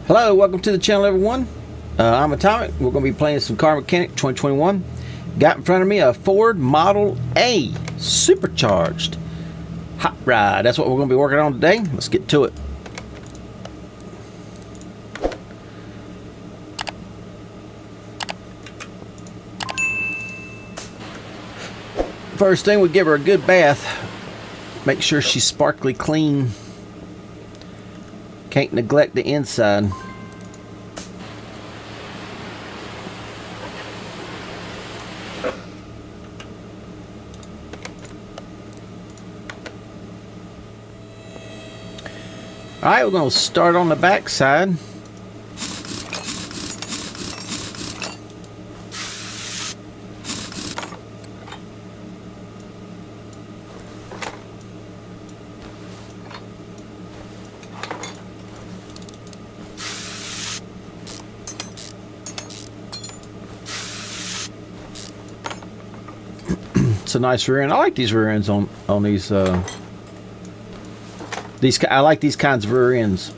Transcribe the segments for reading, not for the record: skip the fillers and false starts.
Hello, welcome to the channel, everyone. I'm Atomic. We're going to be playing some Car Mechanic 2021. Got in front of me a Ford Model A supercharged hot rod. That's what we're going to be working on today. Let's get to it. First thing, we give her a good bath. Make sure she's sparkly clean. Can't neglect the inside. Alright, we're going to start on the back side. It's a nice rear end. I like these rear ends on these. I like these kinds of rear ends.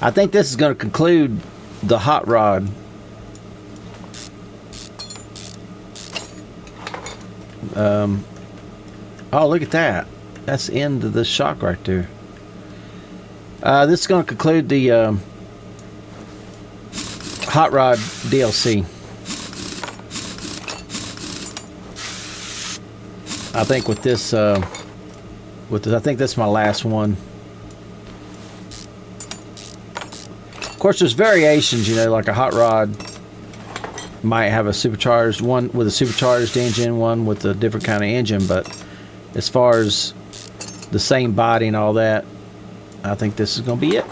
I think this is going to conclude the hot rod. Oh, look at that. That's the end of the shock right there. This is going to conclude the hot rod DLC. I think with this, I think that's my last one. Of course, there's variations, you know, like a hot rod might have a supercharged one with a supercharged engine, one with a different kind of engine, but as far as the same body and all that, I think this is going to be it.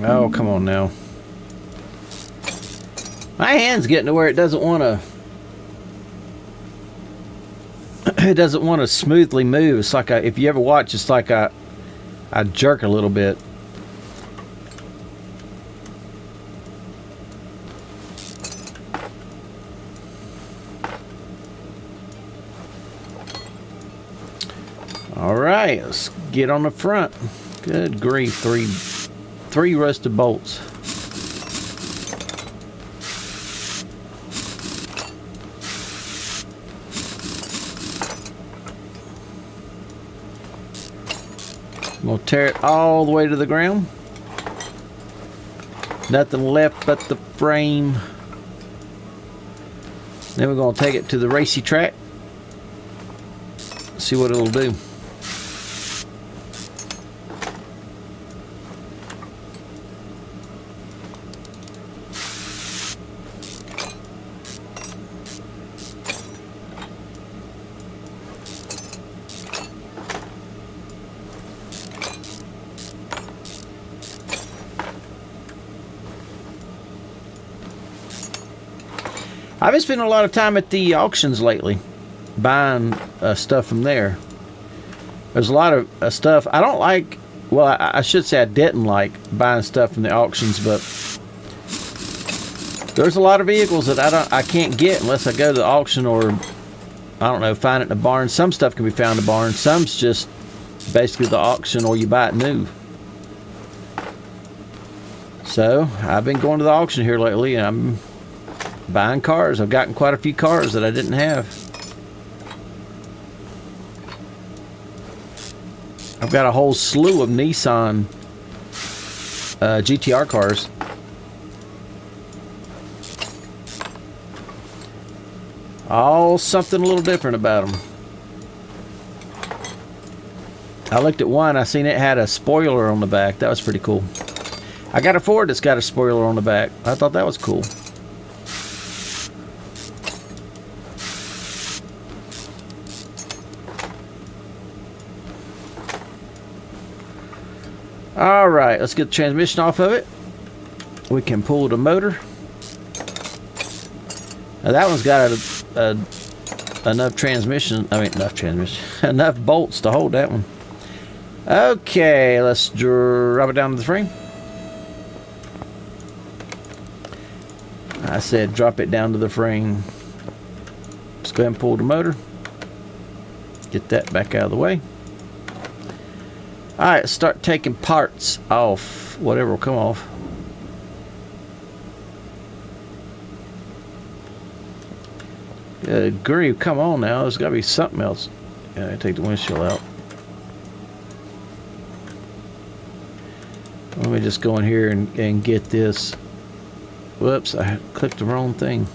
Oh, come on now. My hand's getting to where it doesn't want to smoothly move. It's like if you ever watch, it's like I jerk a little bit. All right, let's get on the front. Good grief, three rusted bolts. I'm going to tear it all the way to the ground. Nothing left but the frame. Then we're going to take it to the racy track. See what it'll do. I've been spending a lot of time at the auctions lately, buying stuff from there. There's a lot of stuff I don't like. Well, I should say I didn't like buying stuff from the auctions, but there's a lot of vehicles that I can't get unless I go to the auction, or I don't know, find it in a barn. Some stuff can be found in a barn. Some's just basically the auction, or you buy it new. So I've been going to the auction here lately, and I'm buying cars. I've gotten quite a few cars that I didn't have. I've got a whole slew of Nissan GTR cars. All something a little different about them. I looked at one, I seen it had a spoiler on the back. That was pretty cool. I got a Ford that's got a spoiler on the back. I thought that was cool. All right, let's get the transmission off of it. We can pull the motor. Now that one's got enough transmission. I mean, enough transmission. Enough bolts to hold that one. Okay, let's drop it down to the frame. I said drop it down to the frame. Let's go ahead and pull the motor. Get that back out of the way. Alright, start taking parts off. Whatever will come off. Good grief, come on now. There's got to be something else. Yeah, take the windshield out. Let me just go in here and get this. Whoops, I clicked the wrong thing.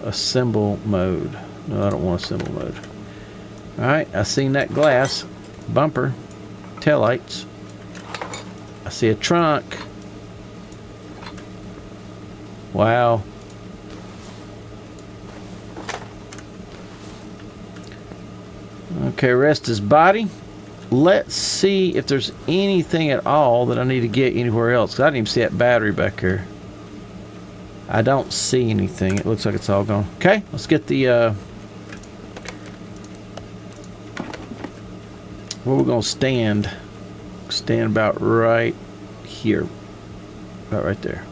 Assemble mode. No, I don't want assemble mode. Alright, I seen that glass. Bumper. Taillights. I see a trunk. Wow. Okay, rest his body. Let's see if there's anything at all that I need to get anywhere else. 'Cause I didn't even see that battery back here. I don't see anything. It looks like it's all gone. Okay, let's get the where we're gonna stand. Stand about right here. About right there.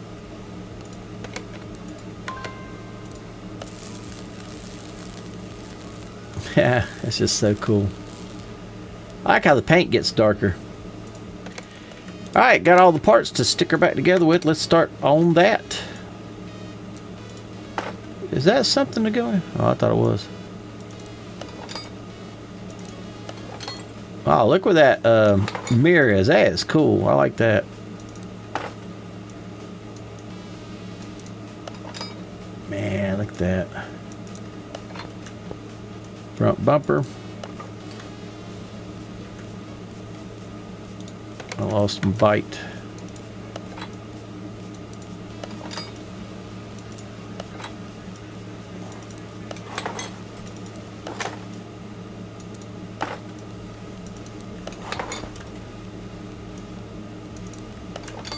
Yeah, that's just so cool. I like how the paint gets darker. Alright, got all the parts to stick her back together with. Let's start on that. Is that something to go in? Oh, I thought it was. Oh, look where that mirror is. That is cool. I like that. Man, look at that. Front bumper. I lost my bite.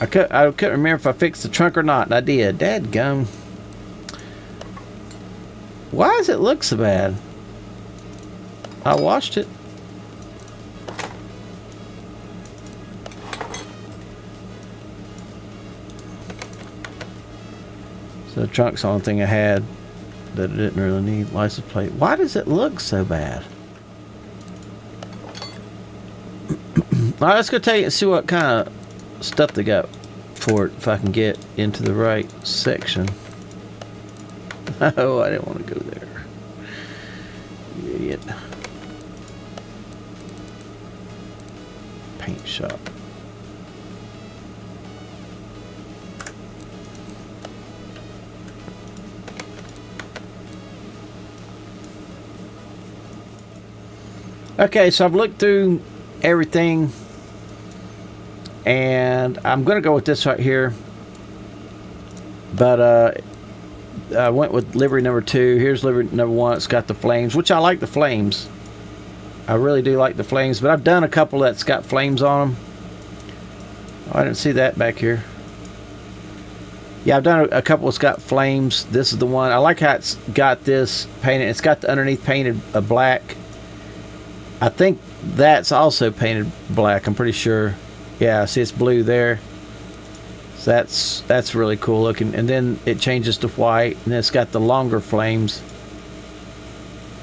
I couldn't remember if I fixed the trunk or not, and I did. Dadgum. Why does it look so bad? I washed it. So the trunk's the only thing I had that I didn't really need. License plate. Why does it look so bad? Alright, let's go take it and see what kind of stuff they got for it, if I can get into the right section. Oh, I didn't want to go there. You idiot. Paint shop. Okay, so I've looked through everything, and I'm gonna go with this right here, but I went with livery number 2. Here's livery number 1. It's got the flames, which I like the flames. I really do like the flames, but I've done a couple that's got flames on them. Oh, I didn't see that back here. Yeah, I've done a couple that's got flames. This is the one. I like how it's got this painted. It's got the underneath painted black. I think that's also painted black. I'm pretty sure. Yeah, see it's blue there. So that's really cool looking. And then it changes to white, and then it's got the longer flames.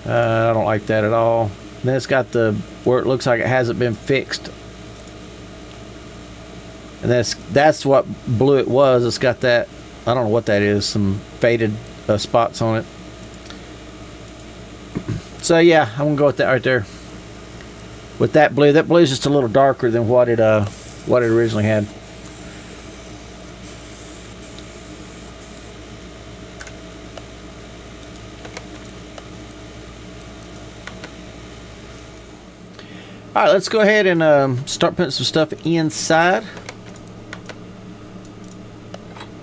I don't like that at all. And then it's got the where it looks like it hasn't been fixed. And that's what blue it was. It's got that, I don't know what that is, some faded spots on it. So yeah, I'm gonna go with that right there. With that blue. That blue is just a little darker than what it originally had. All right, let's go ahead and start putting some stuff inside.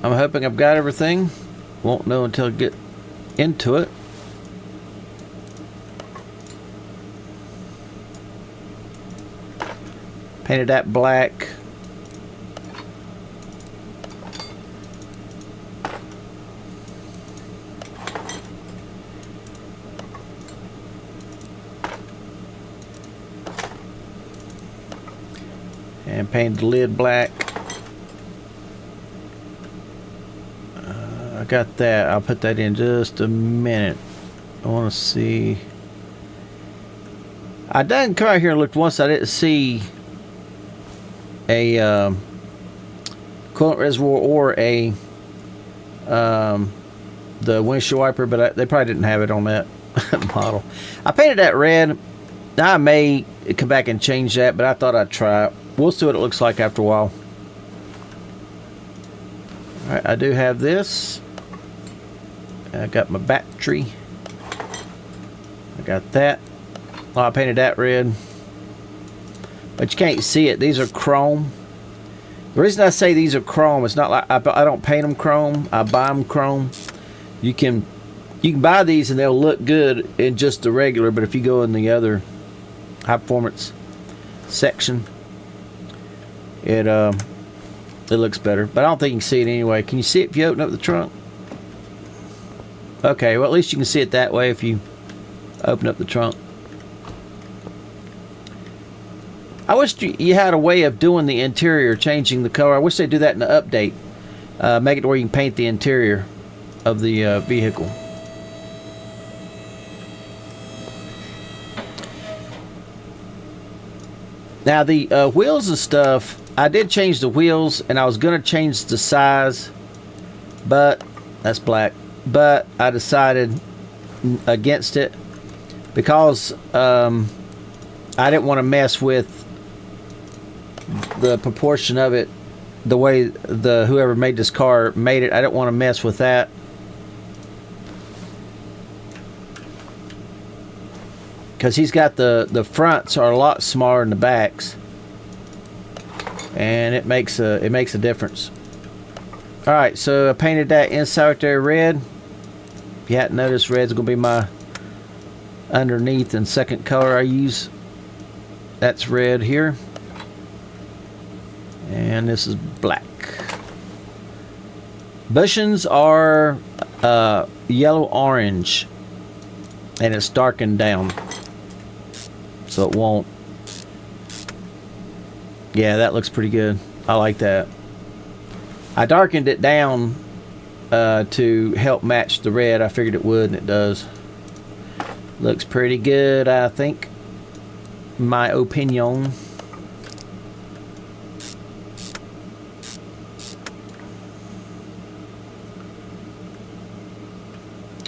I'm hoping I've got everything. Won't know until I get into it. Painted that black. And painted the lid black. I got that. I'll put that in just a minute. I want to see. I done come out here and looked once. I didn't see a coolant reservoir or a the windshield wiper, but they probably didn't have it on that model. I painted that red. Now I may come back and change that, but I thought I'd try it. We'll see what it looks like after a while. Alright, I do have this. I got my battery. I got that. Oh, I painted that red. But you can't see it. These are chrome. The reason I say these are chrome, it's not like I don't paint them chrome. I buy them chrome. You can buy these and they'll look good in just the regular, but if you go in the other high performance section, it looks better. But I don't think you can see it anyway. Can you see it if you open up the trunk? Okay, well at least you can see it that way if you open up the trunk. I wish you had a way of doing the interior, changing the color. I wish they'd do that in the update. Make it to where you can paint the interior of the vehicle. Now the wheels and stuff, I did change the wheels and I was going to change the size, but that's black. But I decided against it because I didn't want to mess with the proportion of it the way whoever made this car made it. I didn't want to mess with that. Because he's got the fronts are a lot smaller than the backs, and it makes a difference. All right, so I painted that inside right there red. If you hadn't noticed, red's gonna be my underneath and second color I use. That's red here, and this is black. Bushings are yellow orange, and it's darkened down, so it won't. Yeah, that looks pretty good. I like that. I darkened it down to help match the red. I figured it would, and it does. Looks pretty good, I think. My opinion.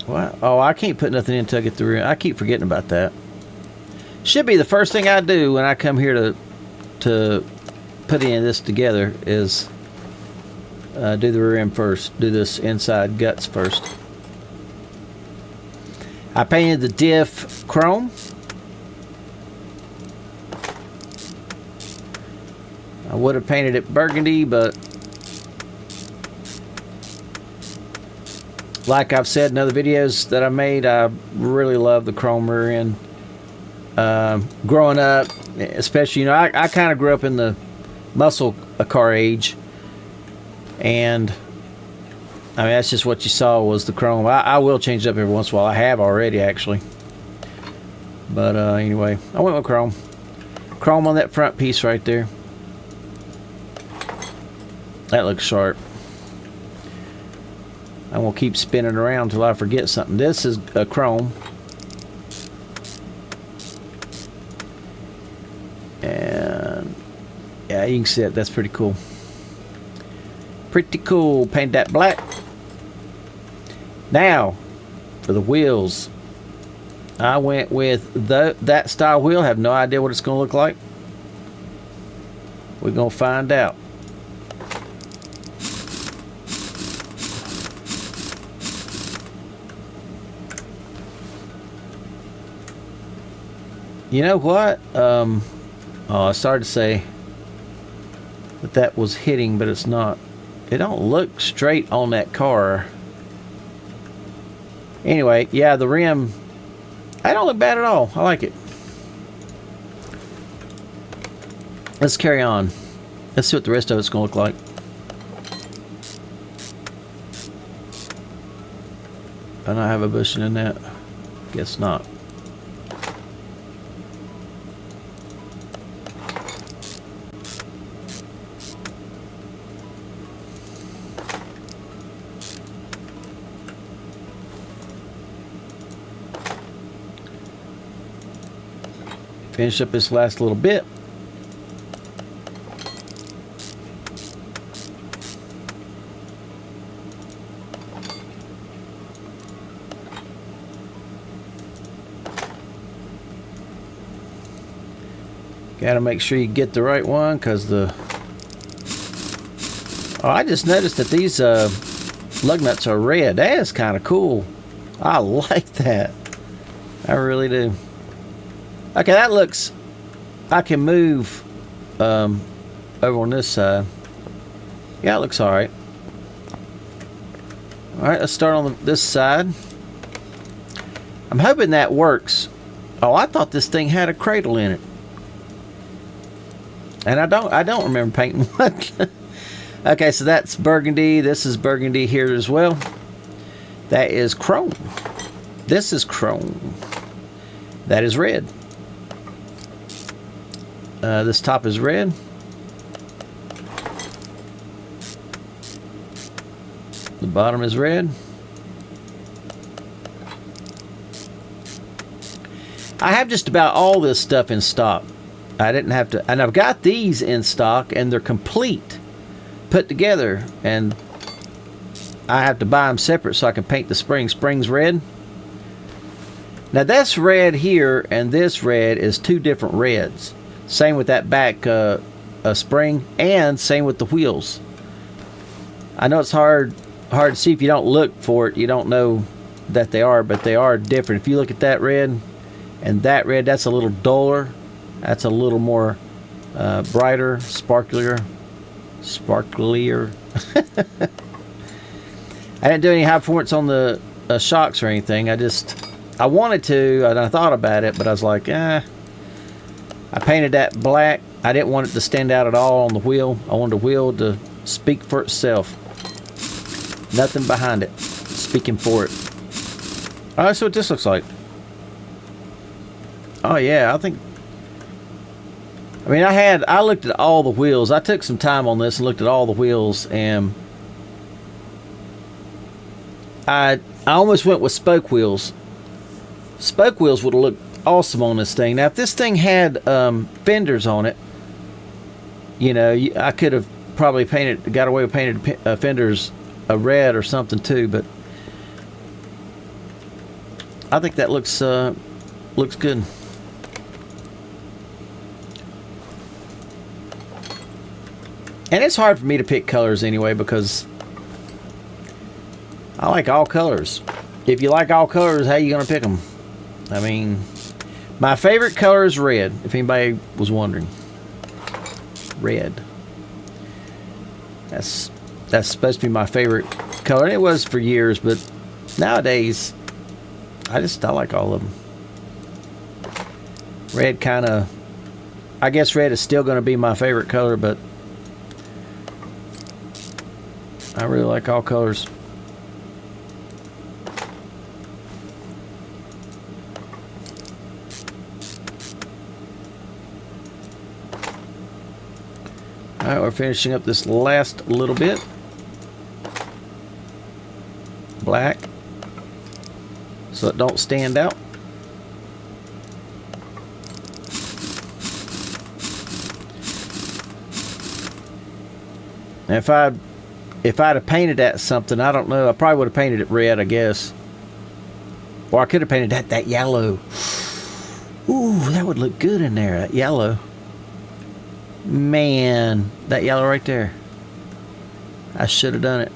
What? Oh, I can't put nothing in until I get the rear. I keep forgetting about that. Should be the first thing I do when I come here to put any of this together is do the rear end first. Do this inside guts first. I painted the diff chrome. I would have painted it burgundy, but like I've said in other videos that I made, I really love the chrome rear end. Growing up, especially, you know, I kind of grew up in the muscle car age, and I mean that's just what you saw was the chrome. I will change it up every once in a while. I have already actually, but anyway, I went with chrome. Chrome on that front piece right there. That looks sharp. I'm gonna keep spinning around until I forget something. This is a chrome. And yeah, you can see it. That's pretty cool. Pretty cool. Paint that black. Now, for the wheels. I went with that style wheel. Have no idea what it's going to look like. We're going to find out. You know what? I started to say that was hitting, but it's not. It don't look straight on that car. Anyway, yeah, the rim, I don't look bad at all. I like it. Let's carry on. Let's see what the rest of it's going to look like. I don't have a bushing in that. Guess not. Finish up this last little bit. Gotta make sure you get the right one, because the... Oh, I just noticed that these lug nuts are red. That is kind of cool. I like that. I really do. Okay, that looks... I can move over on this side. Yeah, it looks alright. Alright, let's start on this side. I'm hoping that works. Oh, I thought this thing had a cradle in it. And I don't remember painting one. Okay, so that's burgundy. This is burgundy here as well. That is chrome. This is chrome. That is red. This top is red. The bottom is red. I have just about all this stuff in stock. I didn't have to, and I've got these in stock, and they're complete, put together, and I have to buy them separate so I can paint the springs. Springs red. Now that's red here, and this red is two different reds. Same with that back spring, and same with the wheels. I know it's hard to see if you don't look for it. You don't know that they are, but they are different. If you look at that red and that red, that's a little duller. That's a little more brighter, sparklier. I didn't do any high performance on the shocks or anything. I wanted to, and I thought about it, but I was like, I painted that black. I didn't want it to stand out at all on the wheel. I wanted the wheel to speak for itself. Nothing behind it, speaking for it. All right, so what this looks like. Oh yeah, I looked at all the wheels. I took some time on this and looked at all the wheels, and I almost went with spoke wheels. Spoke wheels would have looked awesome on this thing. Now, if this thing had fenders on it, you know, I could have probably got away with painted fenders a red or something too. But I think that looks good. And it's hard for me to pick colors anyway, because I like all colors. If you like all colors, how are you going to pick them? I mean, my favorite color is red, if anybody was wondering. Red. That's supposed to be my favorite color. And it was for years, but nowadays, I like all of them. Red I guess red is still going to be my favorite color, but I really like all colors. Alright, we're finishing up this last little bit. Black. So it don't stand out. Now if I'd have painted that something, I don't know, I probably would have painted it red, I guess. Or I could have painted that yellow. Ooh, that would look good in there, that yellow. Man, that yellow right there. I should have done it.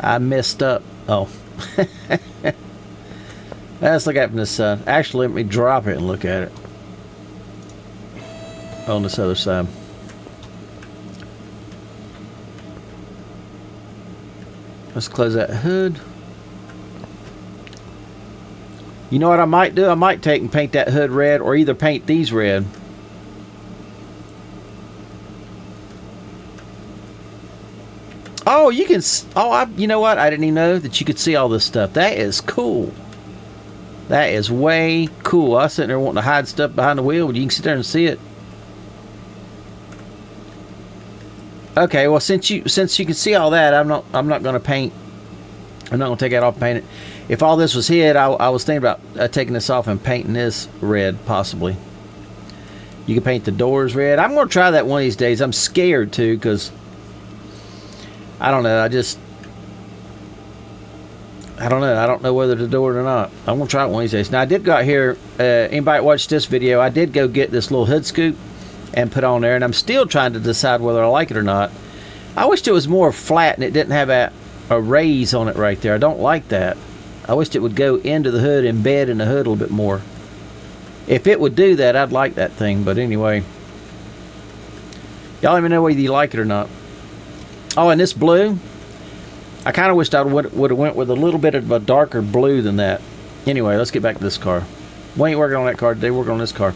I messed up. Oh. Let's look at it from this side. Actually, let me drop it and look at it. On this other side. Let's close that hood. You know what I might do? I might take and paint that hood red, or either paint these red. Oh, you can. Oh, you know what? I didn't even know that you could see all this stuff. That is cool. That is way cool. I was sitting there wanting to hide stuff behind the wheel, but you can sit there and see it. Okay, well, since you can see all that, I'm not going to paint. I'm not going to take that off and paint it. If all this was hid, I was thinking about taking this off and painting this red, possibly. You can paint the doors red. I'm going to try that one of these days. I'm scared to, because I don't know. I don't know. I don't know whether to do it or not. I'm going to try it one of these days. Now, I did go out here. Anybody watched this video? I did go get this little hood scoop and put on there, and I'm still trying to decide whether I like it or not. I wished it was more flat and it didn't have a raise on it right there. I don't like that. I wished it would go into the hood, embed in the hood a little bit more. If it would do that, I'd like that thing. But anyway, y'all let me know whether you like it or not. Oh, and this blue, I kind of wished I would have went with a little bit of a darker blue than that. Anyway, let's get back to this car. We ain't working on that car today. We're working on this car.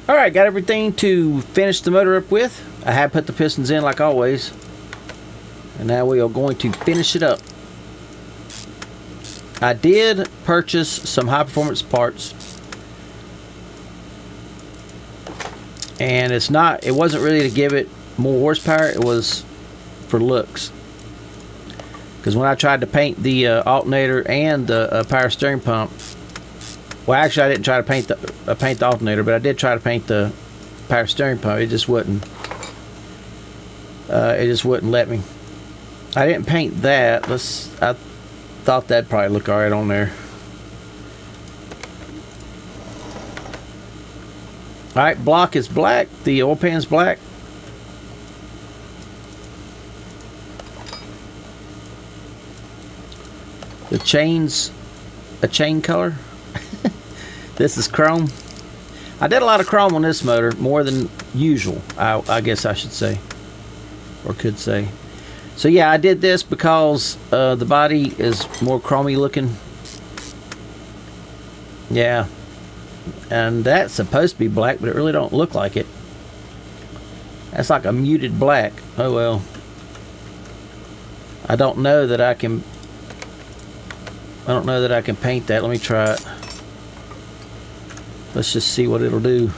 All right, got everything to finish the motor up with. I have put the pistons in like always. And now we are going to finish it up. I did purchase some high performance parts. And it wasn't really to give it more horsepower. It was for looks. Because when I tried to paint the alternator and the power steering pump, well, actually, I didn't try to paint the alternator, but I did try to paint the power steering pump. It just wouldn't. It just wouldn't let me. I didn't paint that. I thought that'd probably look all right on there. All right, block is black. The oil pan's black. The chain's a chain color. This is chrome. I did a lot of chrome on this motor, more than usual, I guess I should say, or could say. So yeah, I did this because the body is more chromy looking. Yeah, and that's supposed to be black, but it really don't look like it. That's like a muted black. Oh well. I don't know that I can paint that. Let me try it. Let's just see what it'll do.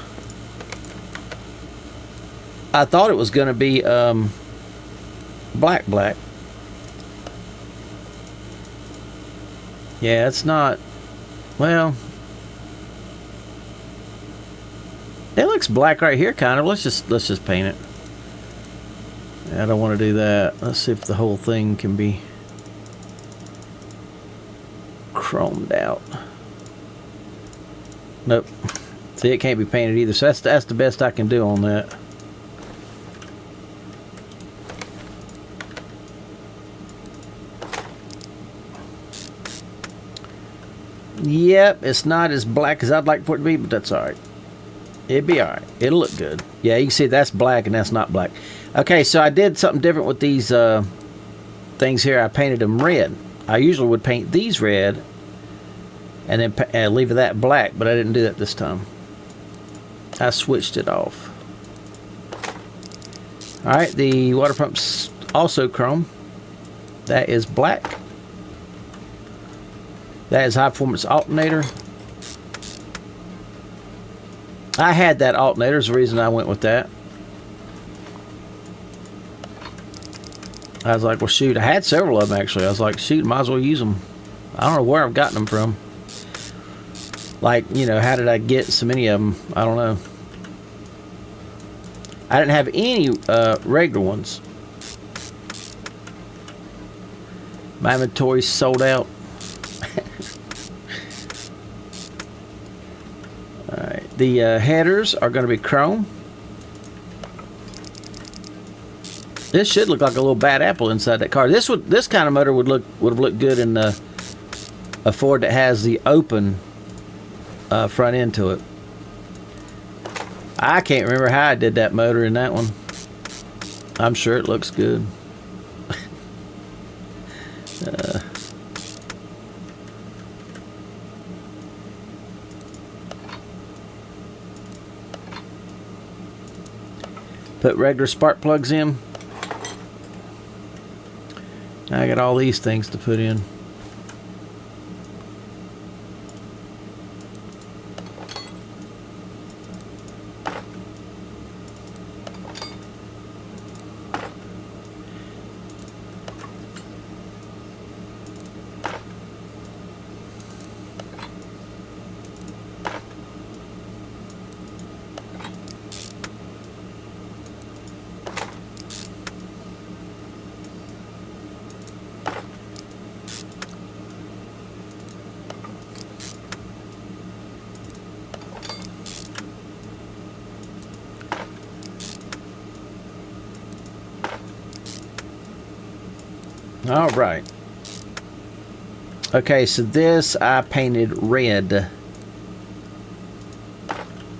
I thought it was going to be black. Yeah, it's not. Well, it looks black right here, kind of. Let's just paint it. I don't want to do that. Let's see if the whole thing can be chromed out. Nope. See, it can't be painted either. So that's the best I can do on that. Yep, it's not as black as I'd like for it to be, but that's alright. It'd be alright. It'll look good. Yeah, you can see that's black and that's not black. Okay, so I did something different with these things here. I painted them red. I usually would paint these red and then leave that black, but I didn't do that this time. I switched it off. Alright, the water pump's also chrome. That is black. That is high performance alternator. I had that alternator, is the reason I went with that. I was like, well shoot, I had several of them actually. I was like, shoot, might as well use them. I don't know where I've gotten them from. Like, you know, how did I get so many of them? I don't know. I didn't have any regular ones. My inventory's sold out. The headers are going to be chrome. This should look like a little bad apple inside that car. This kind of motor would have looked good in a Ford that has the open front end to it. I can't remember how I did that motor in that one. I'm sure it looks good. Put regular spark plugs in. Now I got all these things to put in. All right. Okay, so this I painted red.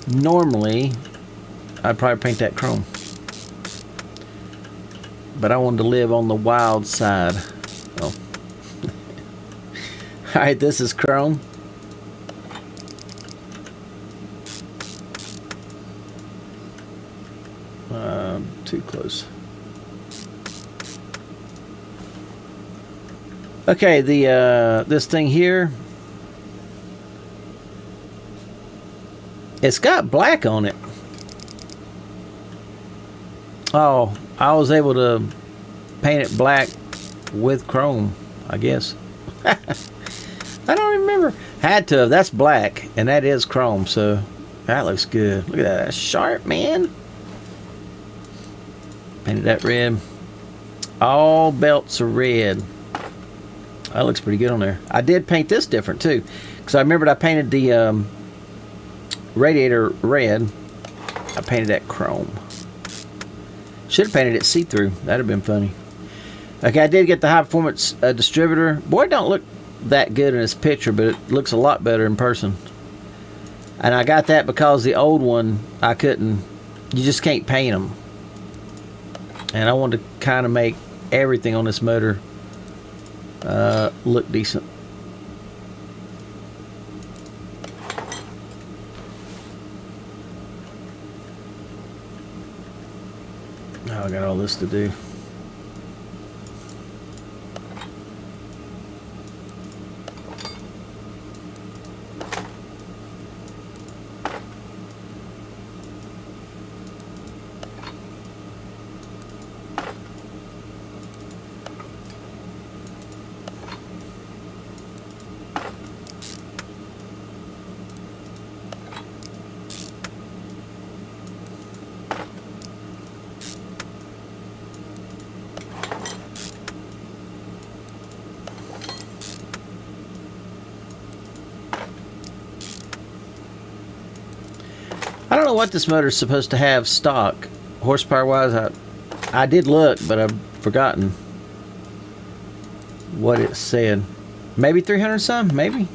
Normally, I'd probably paint that chrome. But I wanted to live on the wild side. Oh. All right, this is chrome. Too close. Okay, the this thing here, it's got black on it. Oh, I was able to paint it black with chrome, I guess. I don't remember. Had to have. That's black, and that is chrome, so that looks good. Look at that. That's sharp, man. Painted that red. All belts are red. That looks pretty good on there. I did paint this different too, because I remembered I painted the radiator red. I painted that chrome. Should have painted it see-through. That'd have been funny. Okay, I did get the high performance distributor. Boy, it don't look that good in this picture, but it looks a lot better in person. And I got that because the old one I couldn't. You just can't paint them. And I wanted to kind of make everything on this motor look decent. Now I got all this to do. I don't know what this motor is supposed to have stock, horsepower wise. I did look, but I've forgotten what it said. Maybe 300 some, maybe.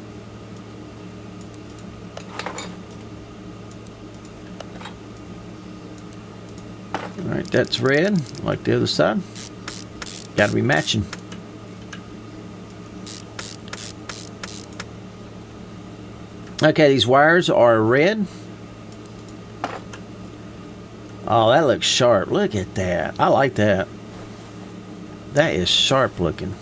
Alright, that's red, like the other side. Gotta be matching. Okay, these wires are red. Oh, that looks sharp. Look at that. I like that. That is sharp looking.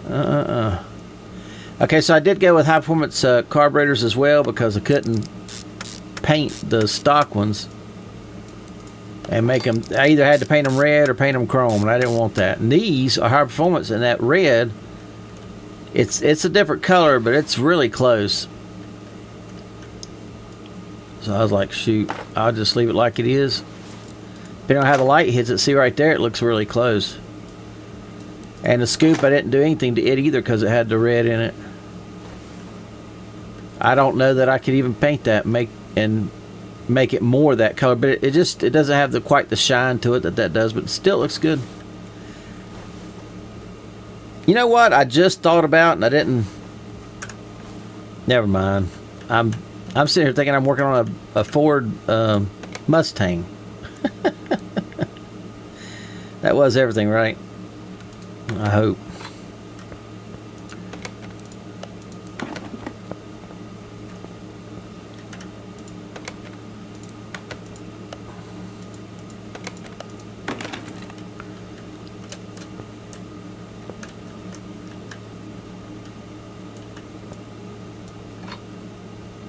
Okay, so I did go with high performance carburetors as well because I couldn't paint the stock ones and make them. I either had to paint them red or paint them chrome, and I didn't want that. And these are high performance, and that red, it's a different color, but it's really close. So I was like, shoot, I'll just leave it like it is. Depending on how the light hits it, see right there, it looks really close. And the scoop, I didn't do anything to it either because it had the red in it. I don't know that I could even paint that make it more that color, but it doesn't have quite the shine to it that does, but it still looks good. You know what I just thought about, and I didn't. Never mind. I'm sitting here thinking I'm working on a Ford Mustang. That was everything, right? I hope.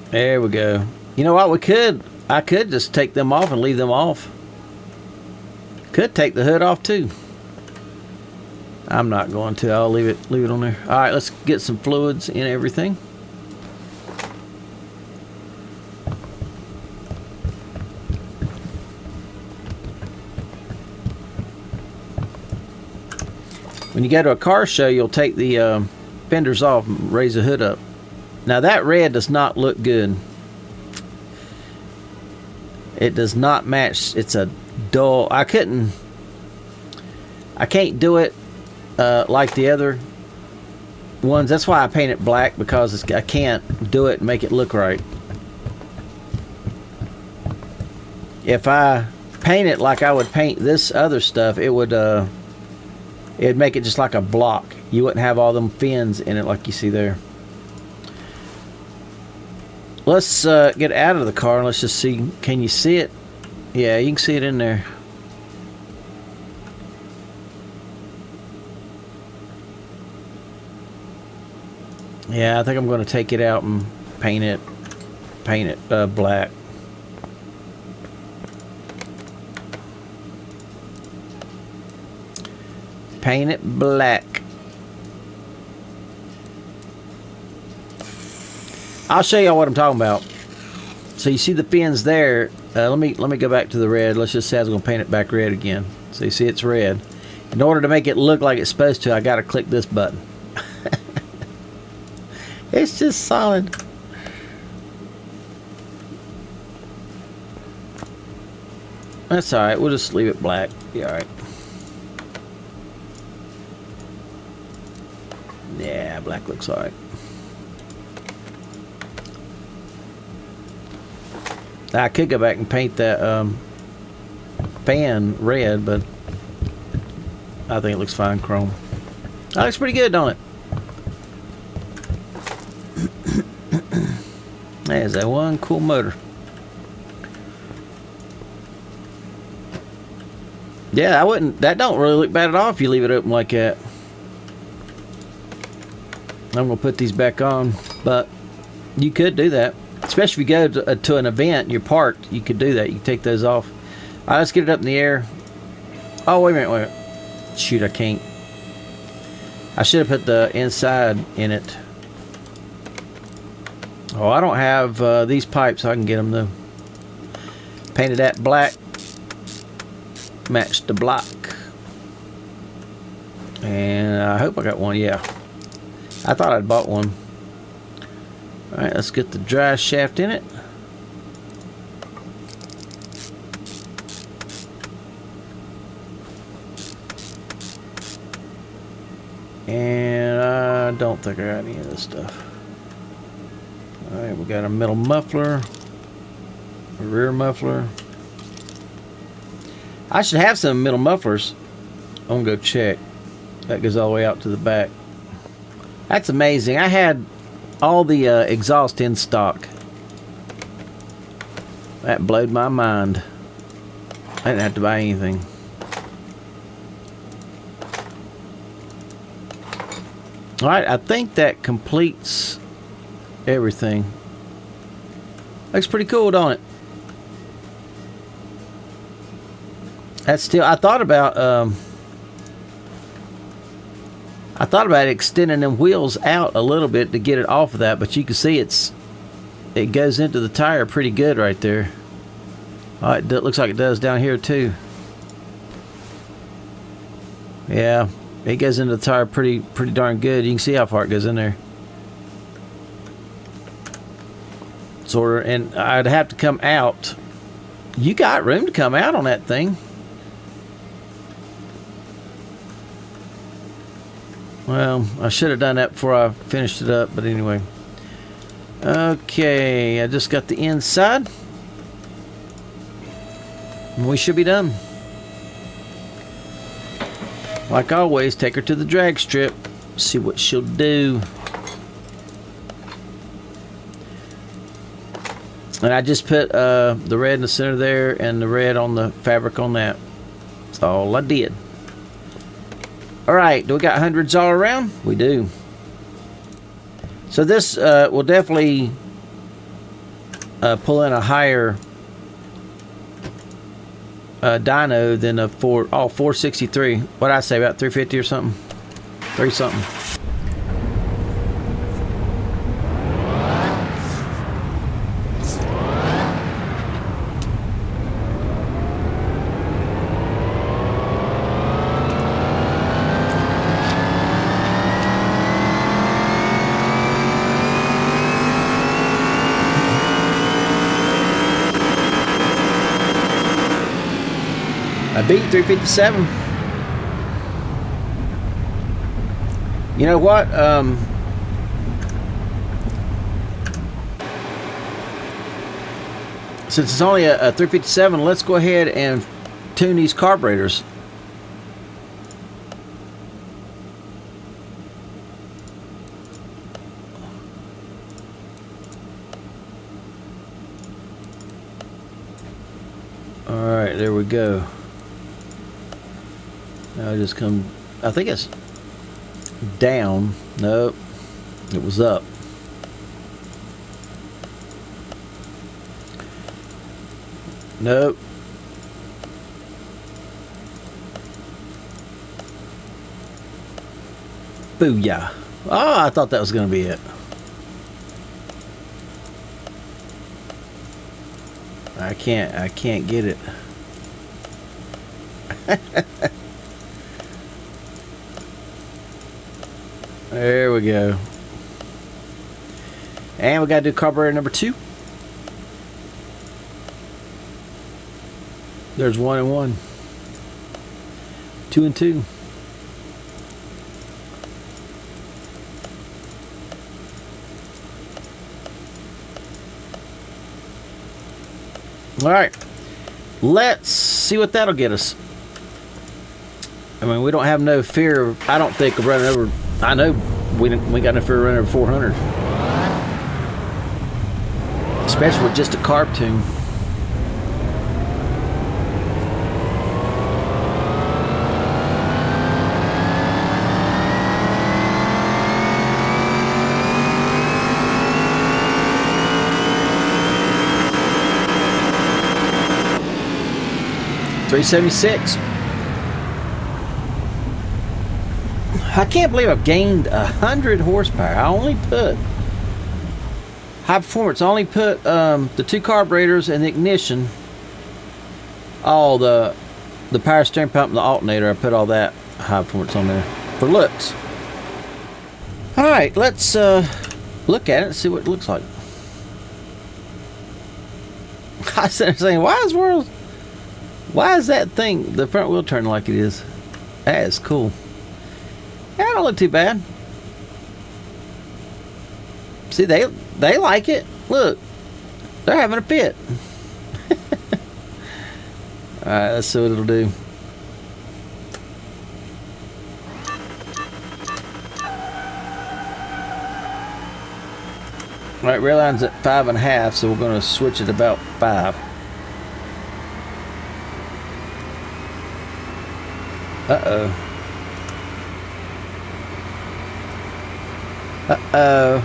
There we go. You know what? I could just take them off and leave them off. Could take the hood off too. I'm not going to. I'll leave it on there. All right, let's get some fluids in everything. When you go to a car show, you'll take the fenders off and raise the hood up. Now that red does not look good. It does not match. It's a dull. I can't do it like the other ones. That's why I paint it black, because I can't do it and make it look right. If I paint it like I would paint this other stuff, it'd make it just like a block. You wouldn't have all them fins in it like you see there. Let's get out of the car and let's just see. Can you see it? Yeah, you can see it in there. Yeah, I think I'm going to take it out and paint it black. Paint it black. I'll show y'all what I'm talking about. So you see the fins there. Let me go back to the red. Let's just say I was going to paint it back red again. So you see it's red. In order to make it look like it's supposed to, I got to click this button. It's just solid. That's alright. We'll just leave it black. Yeah, alright. Yeah, black looks alright. I could go back and paint that fan red, but I think it looks fine chrome. That looks pretty good, don't it? There's that one cool motor. Yeah, that don't really look bad at all if you leave it open like that. I'm gonna put these back on, but you could do that. Especially if you go to an event, you're parked, you could do that. You can take those off. All right, let's get it up in the air. Oh, wait a minute. Shoot, I can't. I should have put the inside in it. Oh, I don't have these pipes, so I can get them though. Painted that black. Matched the block. And I hope I got one, yeah. I thought I'd bought one. Alright, let's get the drive shaft in it. And I don't think I got any of this stuff. Alright, we got a middle muffler, a rear muffler. I should have some middle mufflers. I'm gonna go check. That goes all the way out to the back. That's amazing. I had all the exhaust in stock. That blowed my mind. I didn't have to buy anything. Alright, I think that completes everything. Looks pretty cool, don't it? That's still, I thought about extending them wheels out a little bit to get it off of that, but you can see it goes into the tire pretty good right there. Oh, it looks like it does down here too. Yeah, it goes into the tire pretty darn good. You can see how far it goes in there. sort of, and I'd have to come out. You got room to come out on that thing. Well, I should have done that before I finished it up, but anyway. Okay, I just got the inside. We should be done. Like always, take her to the drag strip, see what she'll do. And I just put the red in the center there and the red on the fabric on that. That's all I did. Alright, do we got hundreds all around? We do. So this will definitely pull in a higher dyno than a 463. What did I say, about 350 or something? 3 something. I beat 357. You know what? Since it's only a 357, let's go ahead and tune these carburetors. All right, there we go. Now I just come, I think it's down. Nope, it was up. Nope. Booyah. Oh, I thought that was going to be it. I can't get it. There we go. And we got to do carburetor number 2. There's 1 and 1. 2 and 2. All right. Let's see what that'll get us. I mean, we don't have no fear, I don't think, of running over. I know we got no fear of running over 400. Especially with just a carb tune. .376. I can't believe I've gained 100 horsepower. I only put high performance. I only put the 2 carburetors and the ignition. All the power steering pump and the alternator. I put all that high performance on there for looks. All right, let's look at it and see what it looks like. I said, saying, why is that thing, the front wheel turning like it is? That is cool. That don't look too bad. See, they like it. Look, they're having a fit. All right, let's see what it'll do. All right, rail line's at 5.5, so we're going to switch it about 5. Uh-oh. Uh-oh.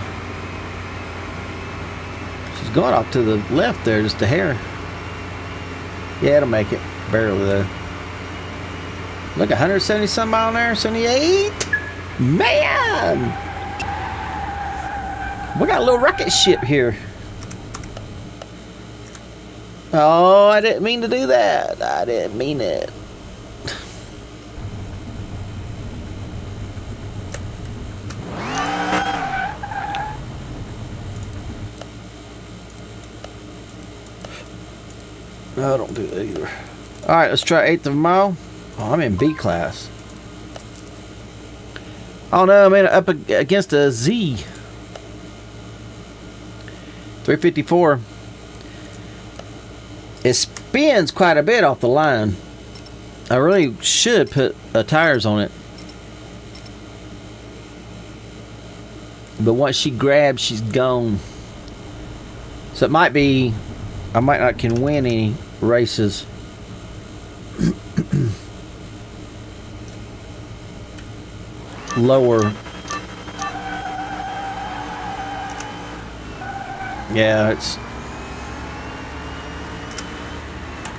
She's going off to the left there, just a hair. Yeah, it'll make it. Barely, though. Look, 170 some mile an hour, 78. Man! We got a little rocket ship here. Oh, I didn't mean to do that. I didn't mean it. No, don't do that either. All right, let's try eighth of a mile. Oh, I'm in B class. Oh no, man, up against a Z. 354. It spins quite a bit off the line. I really should put tires on it. But once she grabs, she's gone. So it might be, I might not can win any races. Lower. Yeah, it's.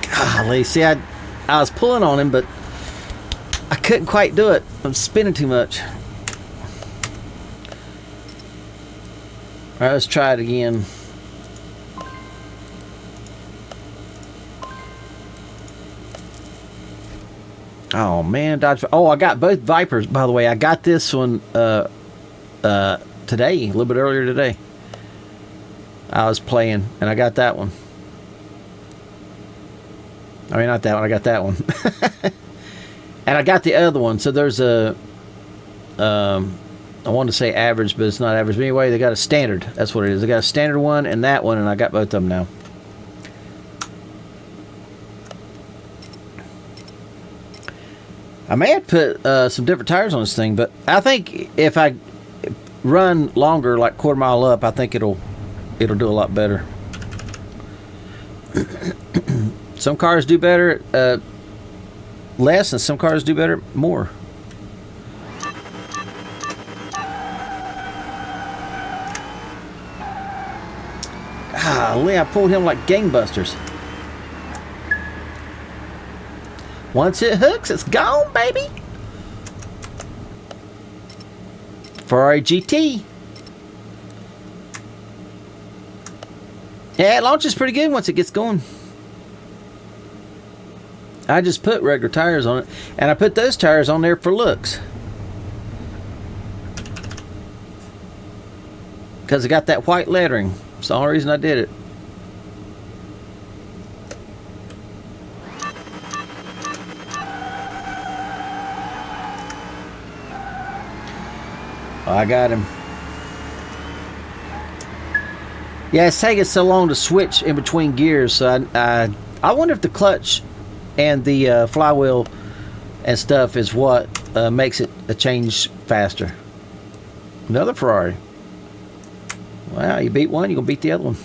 Golly, see, I was pulling on him, but I couldn't quite do it. I'm spinning too much. All right, let's try it again. Oh man, Dodge. Oh, I got both Vipers, by the way. I got this one today, a little bit earlier today. I was playing and I got that one. I mean, not that one, I got that one. And I got the other one. So there's a I wanted to say average, but it's not average. But anyway, they got a standard. That's what it is. They got a standard one and that one, and I got both of them now. I may have put some different tires on this thing, but I think if I run longer, like quarter mile up, I think it'll do a lot better. Some cars do better less, and some cars do better more. Golly, I pulled him like gangbusters. Once it hooks, it's gone, baby. Ferrari GT. Yeah, it launches pretty good once it gets going. I just put regular tires on it, and I put those tires on there for looks. Because it got that white lettering. It's the only reason I did it. I got him. Yeah, it's taking so long to switch in between gears. So I wonder if the clutch and the flywheel and stuff is what makes it a change faster. Another Ferrari. Wow, you beat one, you're gonna beat the other one.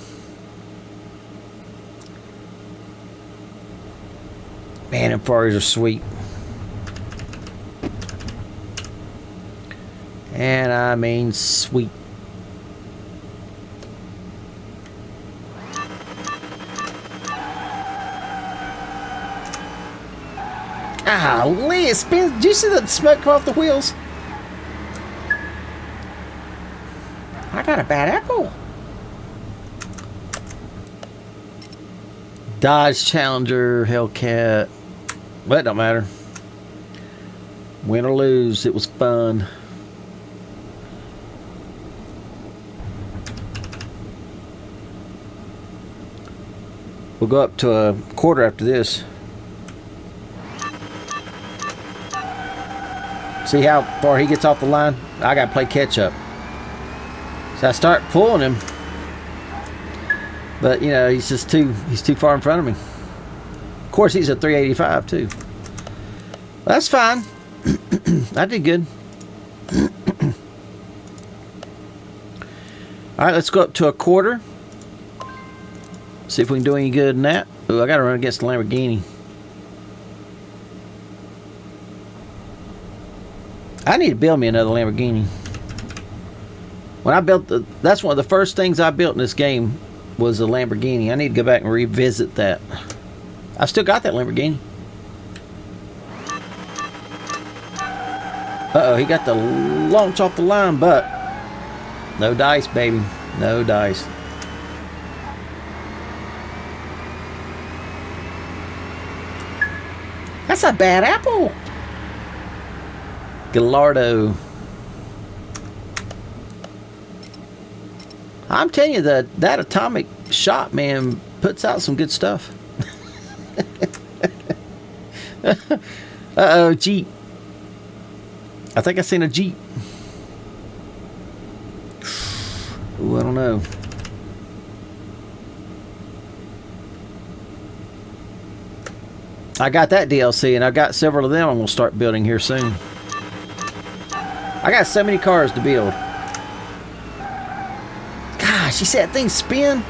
Man, them Ferraris are sweet. And I mean sweet. Golly, it spins. Did you see the smoke come off the wheels? I got a bad apple. Dodge Challenger, Hellcat. Well, it don't matter. Win or lose, it was fun. We'll go up to a quarter after this. See how far he gets off the line? I gotta play catch up. So I start pulling him, but you know he's too far in front of me. Of course, he's a 385 too. That's fine. I did good. All right, let's go up to a quarter. See if we can do any good in that. Ooh, I gotta run against the Lamborghini. I need to build me another Lamborghini. When I built that's one of the first things I built in this game was a Lamborghini. I need to go back and revisit that. I still got that Lamborghini. Uh-oh, he got the launch off the line, but no dice, baby. No dice. That's a bad apple. Gallardo. I'm telling you that atomic shot, man, puts out some good stuff. Uh-oh, Jeep. I think I seen a Jeep. Ooh, I don't know. I got that DLC, and I've got several of them I'm going to start building here soon. I got so many cars to build. Gosh, you see that thing spin?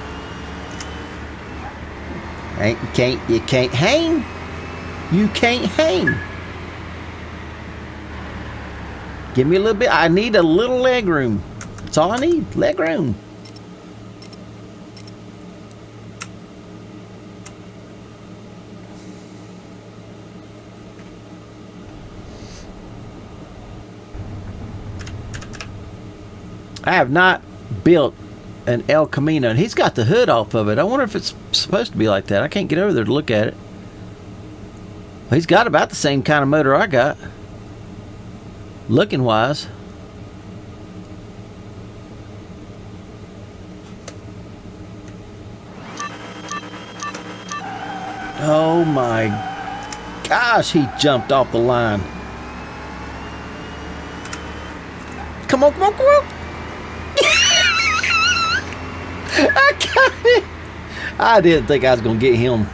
You can't hang. You can't hang. Give me a little bit. I need a little leg room. That's all I need. Leg room. I have not built an El Camino, and he's got the hood off of it. I wonder if it's supposed to be like that. I can't get over there to look at it. Well, he's got about the same kind of motor I got, looking wise. Oh my gosh, he jumped off the line. Come on, come on, come on. I got it. I didn't think I was going to get him.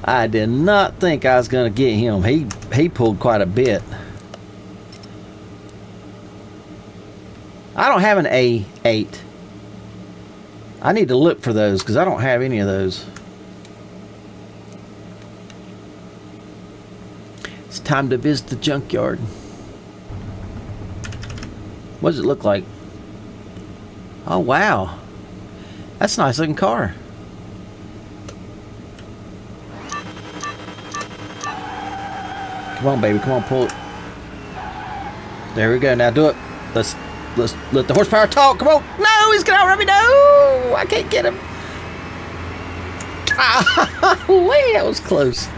I did not think I was going to get him. He pulled quite a bit. I don't have an A8. I need to look for those because I don't have any of those. It's time to visit the junkyard. What does it look like? Oh, wow. That's a nice looking car. Come on, baby. Come on, pull it. There we go. Now do it. Let's let the horsepower talk. Come on. No, he's going to outrun me. No, I can't get him. Golly, that was close.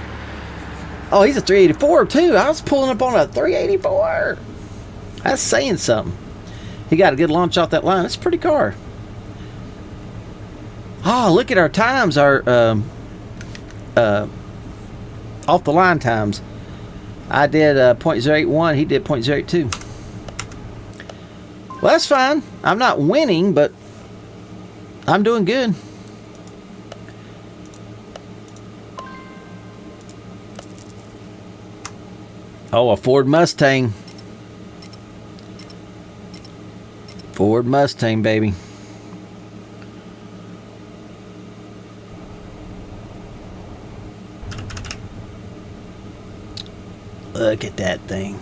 Oh, he's a 384 too. I was pulling up on a 384. That's saying something. He got a good launch off that line. It's a pretty car. Oh, look at our times. Our off the line times. I did 0.081. He did 0.02. Well, that's fine. I'm not winning, but I'm doing good. Oh, a Ford Mustang. Ford Mustang, baby. Look at that thing.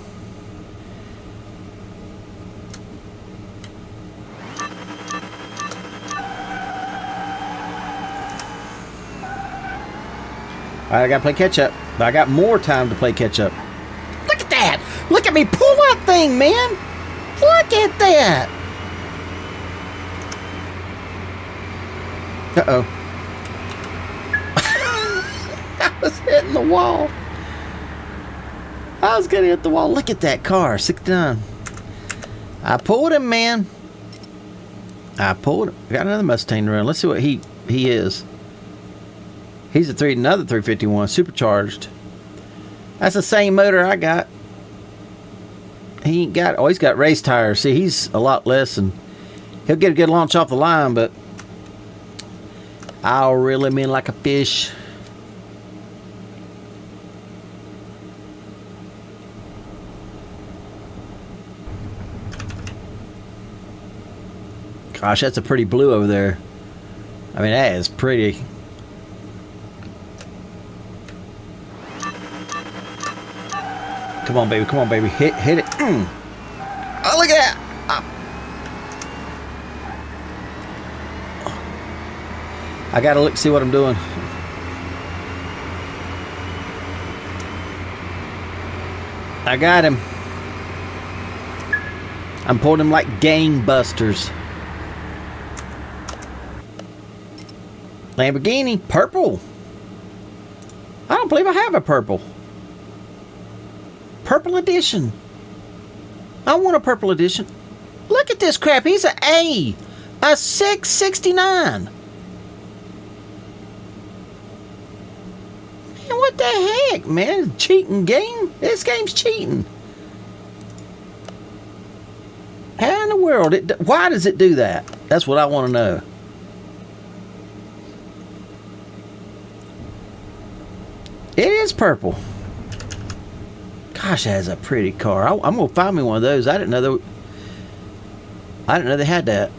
All right, I gotta play catch up. But I got more time to play catch up. Look at that! Look at me pull that thing, man! Look at that! Uh-oh. I was hitting the wall. I was gonna hit the wall. Look at that car, 69. I pulled him, man. I pulled him. I got another Mustang to run. Let's see what he is. He's another 351, supercharged. That's the same motor I got. He ain't got. Oh, he's got race tires. See, he's a lot less, and he'll get a good launch off the line, but I'll reel him in like a fish. Gosh, that's a pretty blue over there. I mean, that is pretty. Come on, baby. Come on, baby. Hit it. Oh, look at that. I gotta look, see what I'm doing. I got him. I'm pulling him like gangbusters. Lamborghini, purple. I don't believe I have a purple. Purple edition. I want a purple edition. Look at this crap. He's a 669. Man, what? the heck, man? Cheating game? This game's cheating. How in the world? Why does it do that? That's what I want to know. It is purple. Gosh, that is a pretty car. I'm gonna find me one of those. I didn't know they had that.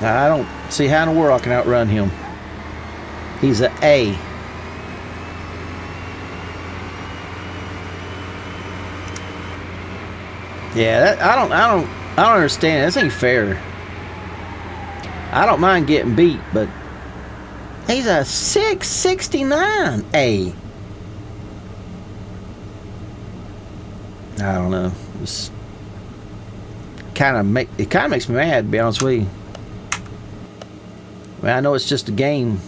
Now, I don't see how in the world I can outrun him. He's an A. Yeah, I don't understand. This ain't fair. I don't mind getting beat, but he's a 669 A. I don't know. It kind of makes me mad, to be honest with you. I mean, I know it's just a game.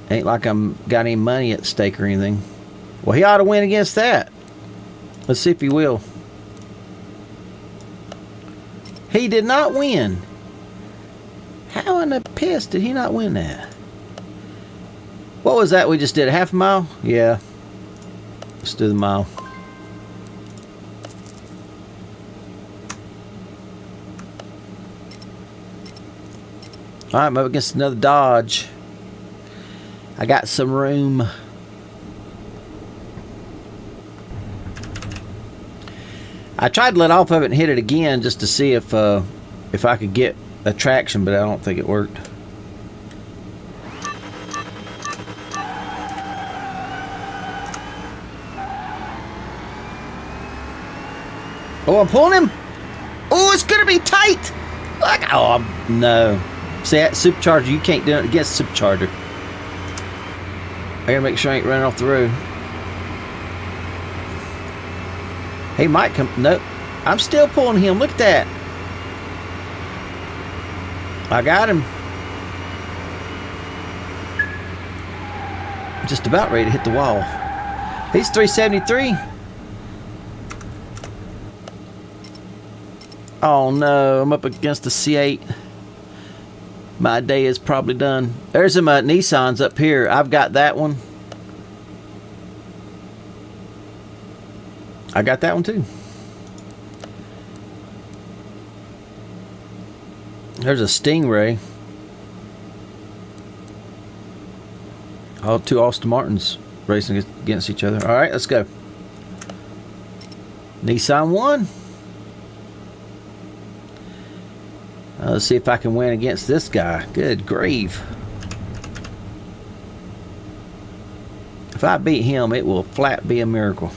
Ain't like I'm got any money at stake or anything. Well, he ought to win against that. Let's see if he will. He did not win. How in the piss did he not win that? What was that we just did? A half a mile? Yeah. Let's do the mile. Alright, I'm up against another Dodge. I got some room. I tried to let off of it and hit it again just to see if I could get a traction, but I don't think it worked. Oh, I'm pulling him. Oh, it's gonna be tight. Like, oh no. See that supercharger? You can't do it against supercharger. I gotta make sure I ain't running off the road. He might come. Nope. I'm still pulling him. Look at that. I got him. Just about ready to hit the wall. He's 373. Oh no, I'm up against the C8. My day is probably done. There's some Nissans up here. I've got that one. I got that one too. There's a Stingray. All two Aston Martins racing against each other. All right, let's go. Nissan won. Let's see if I can win against this guy. Good grief. If I beat him, it will flat be a miracle.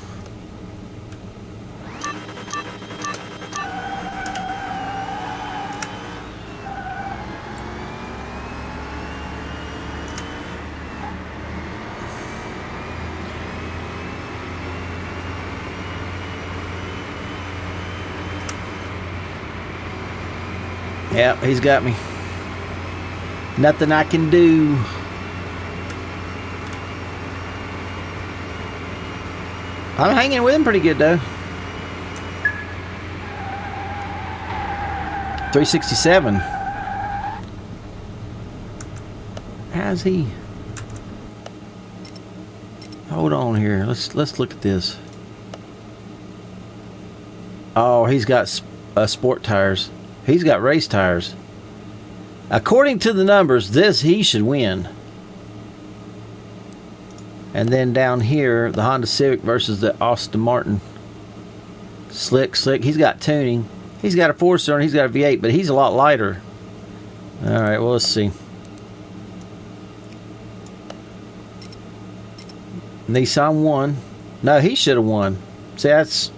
Yep, he's got me. Nothing I can do. I'm hanging with him pretty good though. 367. How's he? Hold on here. Let's look at this. Oh, he's got sport tires. He's got race tires. According to the numbers, he should win. And then down here, the Honda Civic versus the Aston Martin. Slick. He's got tuning. He's got a 4-cylinder and he's got a V8, but he's a lot lighter. All right, well, let's see. Nissan won. No, he should have won. See, that's...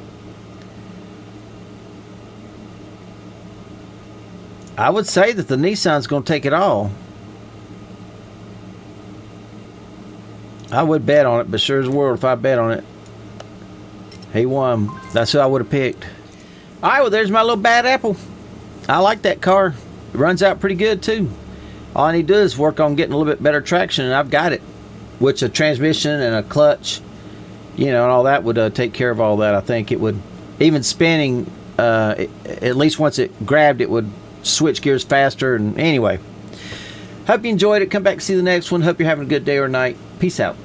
I would say that the Nissan's going to take it all. I would bet on it, but sure as the world if I bet on it. He won. That's who I would have picked. All right, well, there's my little bad apple. I like that car. It runs out pretty good, too. All I need to do is work on getting a little bit better traction, and I've got it. Which a transmission and a clutch you know, and all that would take care of all that. I think it would, even spinning, at least once it grabbed, it would switch gears faster. And anyway, hope you enjoyed it. Come back and see the next one. Hope you're having a good day or night. Peace out.